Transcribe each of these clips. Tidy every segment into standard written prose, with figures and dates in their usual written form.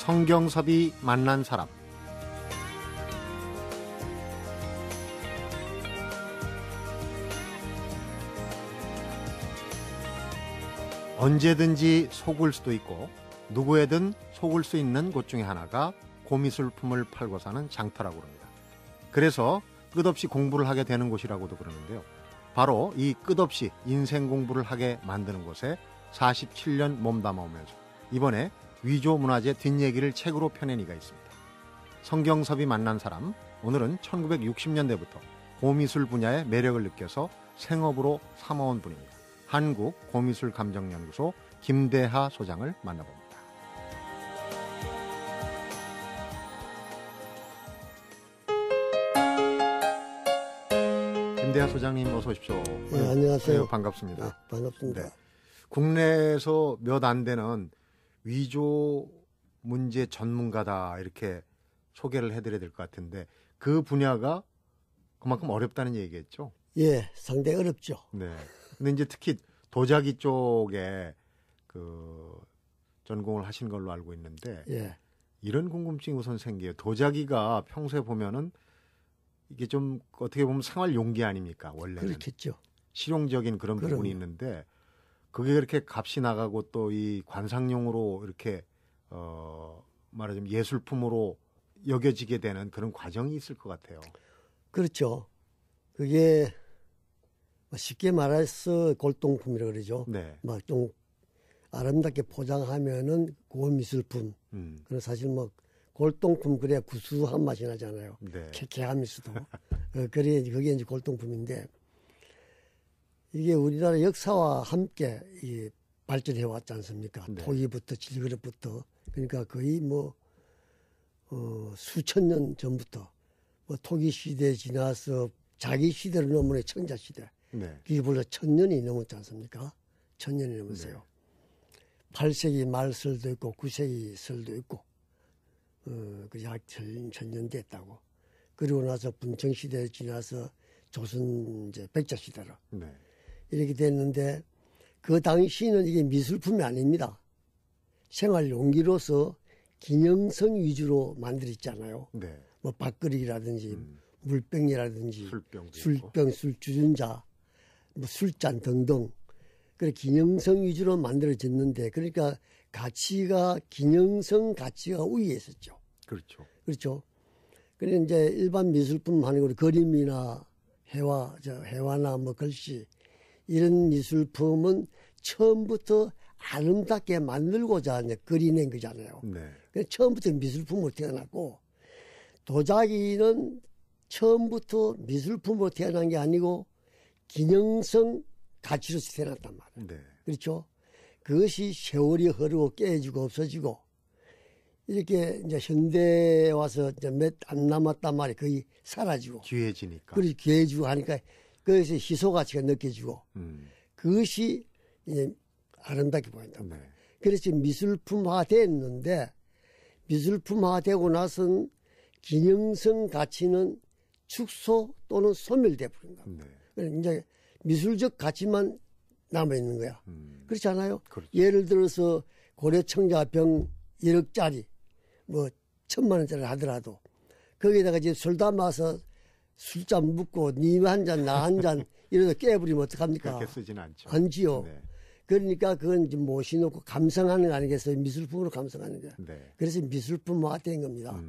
성경섭이 만난 사람. 언제든지 속을 수도 있고 누구에든 속을 수 있는 곳 중에 하나가 고미술품을 팔고 사는 장터라고 합니다. 그래서 끝없이 공부를 하게 되는 곳이라고도 그러는데요. 바로 이 끝없이 인생 공부를 하게 만드는 곳에 47년 몸담아오면서 이번에 위조문화재 뒷얘기를 책으로 펴낸 이가 있습니다. 성경섭이 만난 사람, 오늘은 1960년대부터 고미술 분야의 매력을 느껴서 생업으로 삼아온 분입니다. 한국고미술감정연구소 김대하 소장을 만나봅니다. 김대하 소장님 어서 오십시오. 네, 안녕하세요. 네, 반갑습니다. 네, 반갑습니다. 네. 국내에서 몇 안 되는 위조 문제 전문가다 이렇게 소개를 해드려야 될 것 같은데 그 분야가 그만큼 어렵다는 얘기겠죠? 예, 상당히 어렵죠. 네. 근데 이제 특히 도자기 쪽에 그 전공을 하신 걸로 알고 있는데 예. 이런 궁금증이 우선 생겨요. 도자기가 평소에 보면은 이게 좀 어떻게 보면 생활 용기 아닙니까? 원래는 그렇겠죠. 실용적인 그런 그럼요. 부분이 있는데 그게 그렇게 값이 나가고 또 이 관상용으로 이렇게 말하자면 예술품으로 여겨지게 되는 그런 과정이 있을 것 같아요. 그렇죠. 그게 쉽게 말해서 골동품이라고 그러죠. 네. 막 좀 아름답게 포장하면은 고미술품. 그건 사실 뭐 골동품 그래야 구수한 맛이 나잖아요. 네. 쾌쾌하면서도. 그래 그게 이제 골동품인데 이게 우리나라 역사와 함께 이 발전해 왔지 않습니까? 네. 토기부터 질그릇부터 그러니까 거의 뭐 수천 년 전부터 뭐 토기 시대 지나서 자기 시대를 넘은 청자 시대. 네. 그게 벌써 1000년이 넘었지 않습니까? 1000년이 넘었어요. 네. 8세기 말설도 있고 9세기 설도 있고 그약 1000년 됐다고. 그리고 나서 분청 시대 지나서 조선 이제 백자 시대로 네. 이렇게 됐는데 그 당시는 이게 미술품이 아닙니다. 생활 용기로서 기념성 위주로 만들었잖아요. 네. 뭐 밥그릇이라든지 물병이라든지 술병도 술병, 술주전자, 뭐 술잔 등등 그래 기념성 위주로 만들어졌는데 그러니까 가치가 기념성 가치가 우위에 있었죠. 그렇죠. 그렇죠. 그래 이제 일반 미술품 하는 거 그림이나 회화나 뭐 글씨 이런 미술품은 처음부터 아름답게 만들고자 이제 그리는 거잖아요. 네. 그래서 처음부터 미술품으로 태어났고 도자기는 처음부터 미술품으로 태어난 게 아니고 기능성 가치로서 태어났단 말이에요. 네. 그렇죠? 그것이 세월이 흐르고 깨지고 없어지고 이렇게 이제 현대에 와서 이제 몇 안 남았단 말이에요. 거의 사라지고. 귀해지니까. 그래서 귀해지고 하니까 거기서 희소 가치가 느껴지고 그것이 이제 아름답게 보인다. 네. 그래서 미술품화 됐는데 미술품화되고 나선 기능성 가치는 축소 또는 소멸돼 버린다. 네. 이제 미술적 가치만 남아 있는 거야. 그렇지 않아요? 그렇죠. 예를 들어서 고려 청자병 1억짜리 뭐 1000만 원짜리 하더라도 거기다가 이제 술 담아서 술잔 묻고 니 한 잔 나 한 잔 이러다 깨버리면 어떡합니까? 그렇게 쓰지는 않죠. 안지요. 네. 그러니까 그건 이제 모셔놓고 감상하는 거 아니겠어요? 미술품으로 감상하는 거야. 네. 그래서 미술품화가 된 겁니다.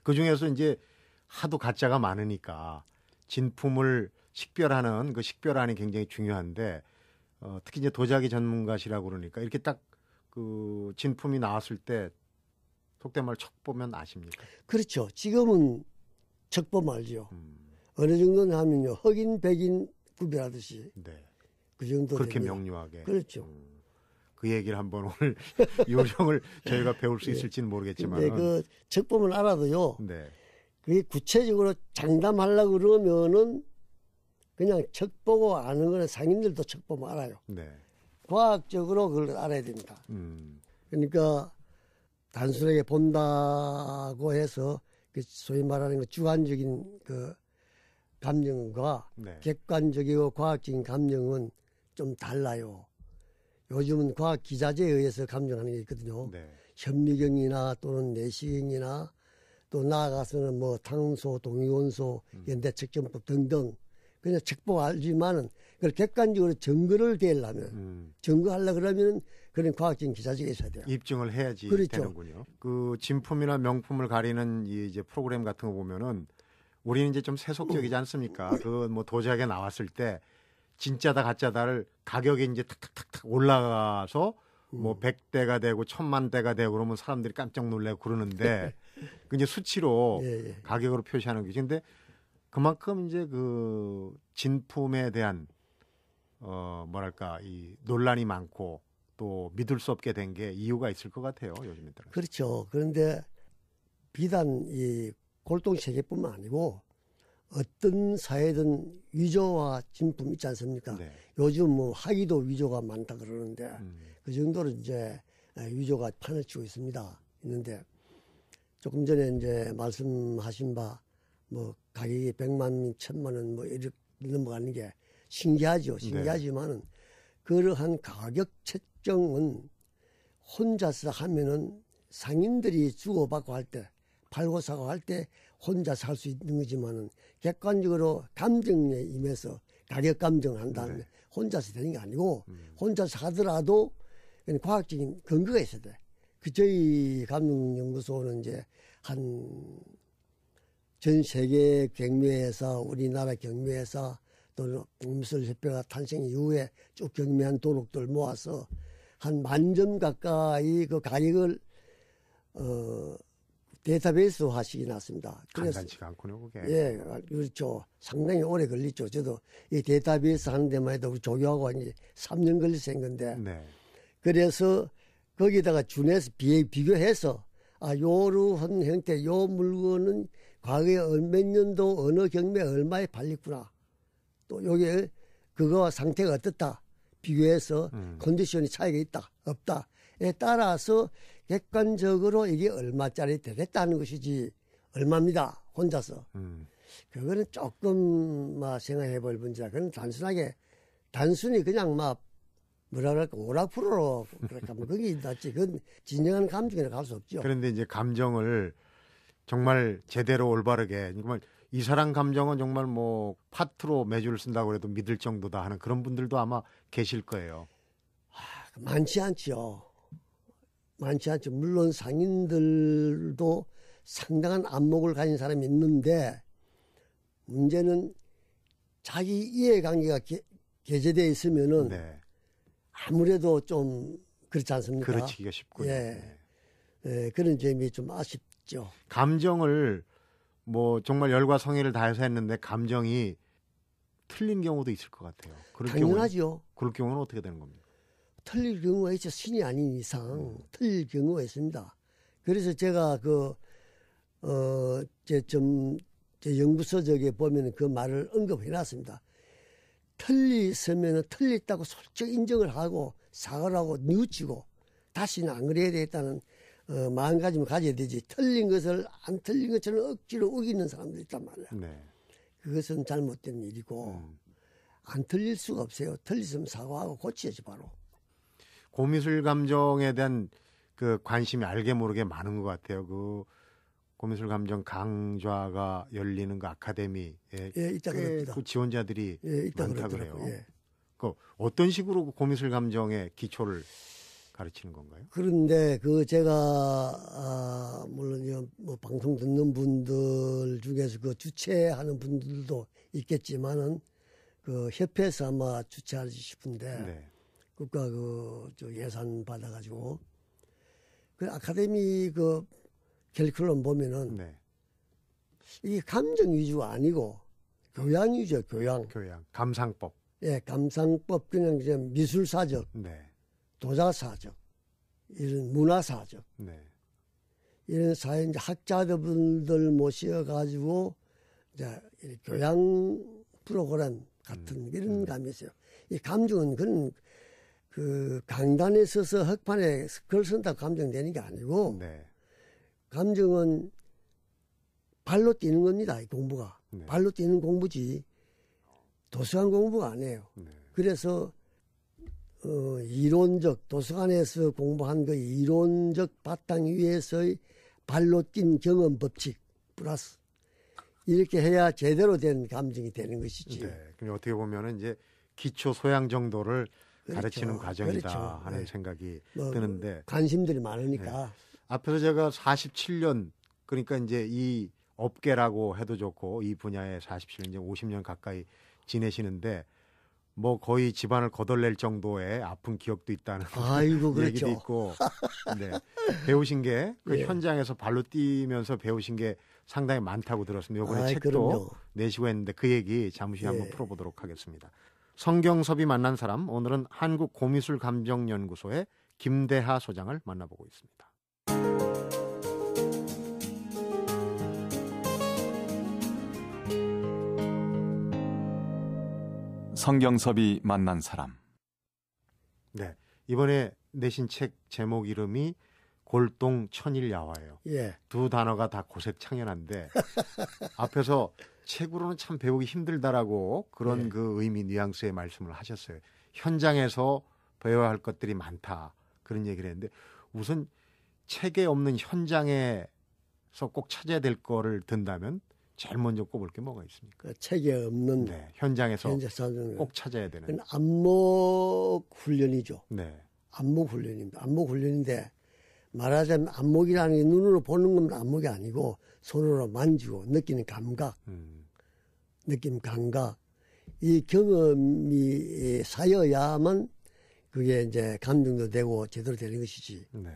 그 중에서 이제 하도 가짜가 많으니까 진품을 식별하는 그 식별안이 굉장히 중요한데 특히 이제 도자기 전문가시라고 그러니까 이렇게 딱 그 진품이 나왔을 때 속된 말 척 보면 아십니까? 그렇죠. 지금은 척범 알죠. 어느 정도는 하면요. 흑인, 백인 구별하듯이 네. 그 정도 그렇게 됩니다. 명료하게. 그렇죠. 그 얘기를 한번 오늘 요령을 저희가 배울 수 있을지는 모르겠지만. 근데 그 척범을 알아도요. 네. 그게 구체적으로 장담하려고 그러면은 그냥 척 보고 아는 거는 상인들도 척 보면 알아요. 네. 과학적으로 그걸 알아야 됩니다. 그러니까 단순하게 본다고 해서 그 소위 말하는 그 주관적인 그 감정과 네. 객관적이고 과학적인 감정은 좀 달라요. 요즘은 과학 기자재에 의해서 감정하는 게 있거든요. 네. 현미경이나 또는 내시경이나 또 나아가서는 뭐 탄소, 동위원소, 연대측정법 등등 그냥 책보 알지만은 그걸 객관적으로 증거를 대려면 증거하려 그러면 그런 과학적인 기사직이 있어야 돼요. 입증을 해야지 그렇죠. 되는군요. 그 진품이나 명품을 가리는 이 이제 프로그램 같은 거 보면은 우리는 이제 좀 세속적이지 않습니까? 그 뭐 도자기에 나왔을 때 진짜다 가짜다를 가격이 이제 탁탁탁탁 올라가서 뭐 100대가 되고 1000만 대가 되고 그러면 사람들이 깜짝 놀래고 그러는데 그 이제 수치로 예, 예. 가격으로 표시하는 거죠. 근데 그만큼 이제 그 진품에 대한 뭐랄까 이 논란이 많고 또 믿을 수 없게 된 게 이유가 있을 것 같아요. 요즘에 따라. 그렇죠. 그런데 비단 이 골동 세계뿐만 아니고 어떤 사회든 위조와 진품 있지 않습니까? 네. 요즘 뭐 하기도 위조가 많다 그러는데 그 정도로 이제 위조가 판을 치고 있는데 조금 전에 이제 말씀하신 바 뭐 가격이 100만, 1000만 원 뭐 이렇게 넘어가는 게 신기하죠. 신기하지만은 그러한 가격 책정은 혼자서 하면은 상인들이 주고받고 할 때, 팔고 사고 할 때 혼자서 할 수 있는 거지만은 객관적으로 감정에 임해서 가격 감정한 다음에 혼자서 되는 게 아니고 혼자서 하더라도 과학적인 근거가 있어야 돼. 그 저희 감정연구소는 이제 한 전 세계 경매회사, 우리나라 경매회사 또 미술협회가 탄생 이후에 쭉 경매한 도록들 모아서 한 10,000점 가까이 그 가격을 데이터베이스 화식이 났습니다. 간단치가 않군요, 그게. 예, 그렇죠. 상당히 오래 걸리죠. 저도 이 데이터베이스 하는 데만 해도 우리 조교하고 이제 3년 걸려서 한 건데. 네. 그래서 거기다가 준해서 비교해서 요런 형태, 요 물건은 과거에 몇 년도 어느 경매에 얼마에 팔렸구나. 또 요게 그거와 상태가 어떻다. 비교해서 컨디션이 차이가 있다, 없다에 따라서 객관적으로 이게 얼마짜리 되겠다는 것이지 얼마입니다. 혼자서. 그거는 조금 생각해 볼 문제다. 그건 단순히 그냥 뭐라 그럴까 오락프로로 그럴까 그게 낫지. 그건 진정한 감정이라 갈 수 없죠. 그런데 이제 감정을 정말 제대로 올바르게 정말 이 사람 감정은 정말 뭐 파트로 매주를 쓴다고 해도 믿을 정도다 하는 그런 분들도 아마 계실 거예요. 많지 않죠. 많지 않죠. 물론 상인들도 상당한 안목을 가진 사람이 있는데 문제는 자기 이해관계가 개재되어 있으면은 아무래도 좀 그렇지 않습니까? 그렇지기가 쉽군요. 그런 점이 좀 아쉽죠. 감정을 뭐 정말 열과 성의를 다해서 했는데 감정이 틀린 경우도 있을 것 같아요. 당연하죠. 그럴 경우는 어떻게 되는 겁니까? 틀릴 경우가 있죠. 신이 아닌 이상 틀릴 경우가 있습니다. 그래서 제가 제 연구서적에 보면 그 말을 언급해놨습니다. 틀리으면 틀렸다고 솔직히 인정을 하고 사과를 하고 뉘우치고 다시는 안 그래야 되겠다는 마음가짐을 가져야 되지. 틀린 것을 안 틀린 것처럼 억지로 우기는 사람들 있단 말이야. 그것은 잘못된 일이고 안 틀릴 수가 없어요. 틀렸으면 사과하고 고쳐야지 바로. 고미술 감정에 대한 그 관심이 알게 모르게 많은 것 같아요. 그 고미술 감정 강좌가 열리는 그 아카데미에 있다 그럽니다. 그 지원자들이 있다 많다 그래요. 예. 그 어떤 식으로 고미술 감정의 기초를 가르치는 건가요? 그런데 제가 물론 뭐 방송 듣는 분들 중에서 그 주최하는 분들도 있겠지만은 그 협회에서 아마 주최하지 싶은데 국가 저 예산 받아가지고 그 아카데미 그 캘리큘럼 보면은 이게 감정 위주가 아니고 교양 위주죠. 교양. 감상법. 예, 감상법 그냥 이제 미술사적, 도자사적, 이런 문화사적, 이런 사회 이제 학자들 모셔가지고 이제 교양 프로그램 같은 이런 감이 있어요. 이 감정은 그런 그 강단에 서서 흑판에 글 쓴다고 감정되는 게 아니고 감정은 발로 뛰는 겁니다. 이 공부가. 발로 뛰는 공부지 도서관 공부가 아니에요. 그래서 이론적 도서관에서 공부한 그 이론적 바탕 위에서의 발로 뛴 경험 법칙 플러스 이렇게 해야 제대로 된 감정이 되는 것이지. 네. 그럼 어떻게 보면은 이제 기초 소양 정도를 그렇죠. 가르치는 과정이다 그렇죠. 하는 네. 생각이 뭐 드는데 관심들이 많으니까. 앞에서 제가 47년 그러니까 이제 이 업계라고 해도 좋고 이 분야에 47년 이제 50년 가까이 지내시는데 뭐 거의 집안을 거덜낼 정도의 아픈 기억도 있다는 아이고 얘기도 그렇죠. 있고 네. 배우신 게 그 예. 현장에서 발로 뛰면서 배우신 게 상당히 많다고 들었습니다. 이번에 아이, 책도 그럼요. 내시고 했는데 그 얘기 잠시 예. 한번 풀어보도록 하겠습니다. 성경섭이 만난 사람 오늘은 한국고미술감정연구소의 김대하 소장을 만나보고 있습니다. 성경섭이 만난 사람. 네, 이번에 내신 책 제목 이름이 골동 천일야화예요. 예. 두 단어가 다 고색창연한데 앞에서 책으로는 참 배우기 힘들다라고 그런 네. 그 의미 뉘앙스의 말씀을 하셨어요. 현장에서 배워야 할 것들이 많다 그런 얘기를 했는데 우선 책에 없는 현장에서 꼭 찾아야 될 거를 든다면 제일 먼저 꼽을 게 뭐가 있습니까? 그 책에 없는 네, 현장에서 현재 사는 꼭 찾아야 되는. 안목 훈련이죠. 네, 안목 훈련입니다. 안목 훈련인데 말하자면 안목이라는 게 눈으로 보는 건 안목이 아니고 손으로 만지고 느끼는 감각, 느낌 감각 이 경험이 쌓여야만 그게 이제 감정도 되고 제대로 되는 것이지. 네,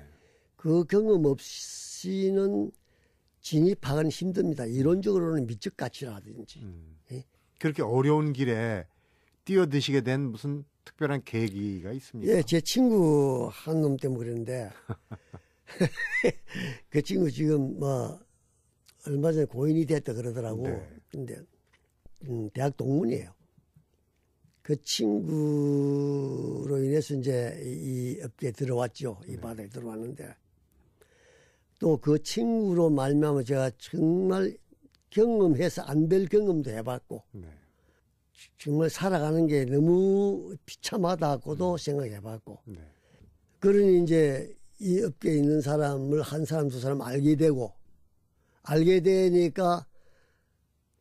그 경험 없이는 진입하기는 힘듭니다. 이론적으로는 미적 가치라든지. 예? 그렇게 어려운 길에 뛰어드시게 된 무슨 특별한 계기가 있습니까? 예, 제 친구 한 놈 때문에 그랬는데 그 친구 지금 뭐 얼마 전에 고인이 됐다 그러더라고. 네. 근데 대학 동문이에요. 그 친구로 인해서 이제 이 업계에 들어왔죠. 이 바닥에 들어왔는데 또 그 친구로 말미암아 제가 정말 경험해서 안 될 경험도 해봤고 네. 정말 살아가는 게 너무 비참하다고도 생각해봤고 네. 그러니 이제 이 업계에 있는 사람을 한 사람 두 사람 알게 되니까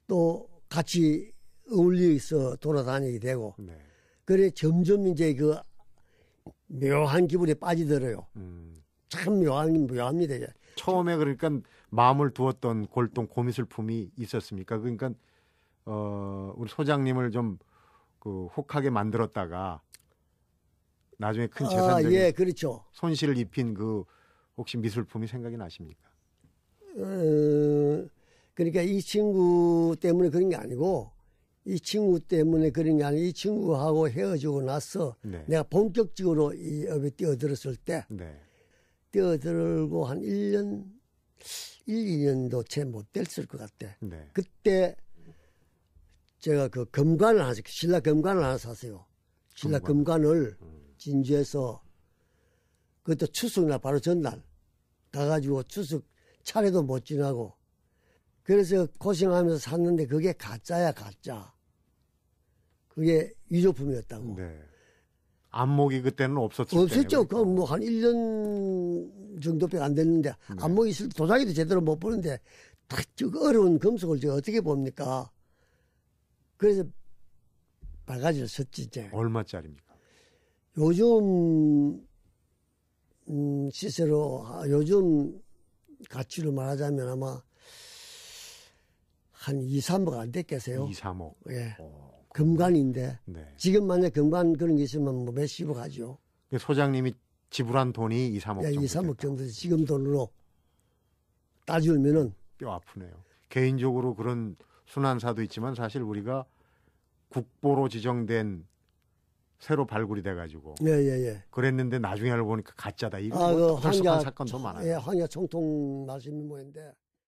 또 같이 어울려서 돌아다니게 되고 네. 그래 점점 이제 그 묘한 기분에 빠지더래요. 참 묘합니다. 이제. 처음에 그러니까 마음을 두었던 골동 고미술품이 있었습니까? 그러니까 우리 소장님을 좀 그 혹하게 만들었다가 나중에 큰 재산적인 예, 그렇죠. 손실을 입힌 그 혹시 미술품이 생각이 나십니까? 그러니까 이 친구 때문에 그런 게 아니고 이 친구 때문에 그런 게 아니고 이 친구하고 헤어지고 나서 네. 내가 본격적으로 이 업에 뛰어들었을 때 네. 뛰어들고 한 1년, 2년도 채 못 됐을 것 같아. 네. 그때 제가 그 금관을 하나, 신라 금관을 하나 샀어요. 신라 금관을 진주에서 그것도 추석날 바로 전날 가가지고 추석 차례도 못 지나고 그래서 고생하면서 샀는데 그게 가짜야 가짜. 그게 위조품이었다고. 네. 안목이 그때는 없었을 없었죠. 때네요. 그 뭐 한 1년 정도밖에 안 됐는데 안목이 있을 때 도자기도 제대로 못 보는데 딱 어려운 금속을 제가 어떻게 봅니까? 그래서 바가지를 섰지 이제. 얼마짜리입니까? 요즘 시세로 요즘 가치로 말하자면 아마 한 2, 3억 안 됐겠어요. 2, 3억. 예. 금관인데 네. 지금 만약 금관 그런 게 있으면 뭐 몇십억 하죠. 소장님이 지불한 돈이 2, 3억 예, 정도. 2, 3억 됐다. 정도 지금 돈으로 따지면은 뼈 아프네요. 개인적으로 그런 순환사도 있지만 사실 우리가 국보로 지정된 새로 발굴이 돼가지고 예. 그랬는데 나중에 알고 보니까 가짜다. 이거 그 뭐 벌써 한 사건도 많아요. 예, 황야 총통 말씀이 뭐인데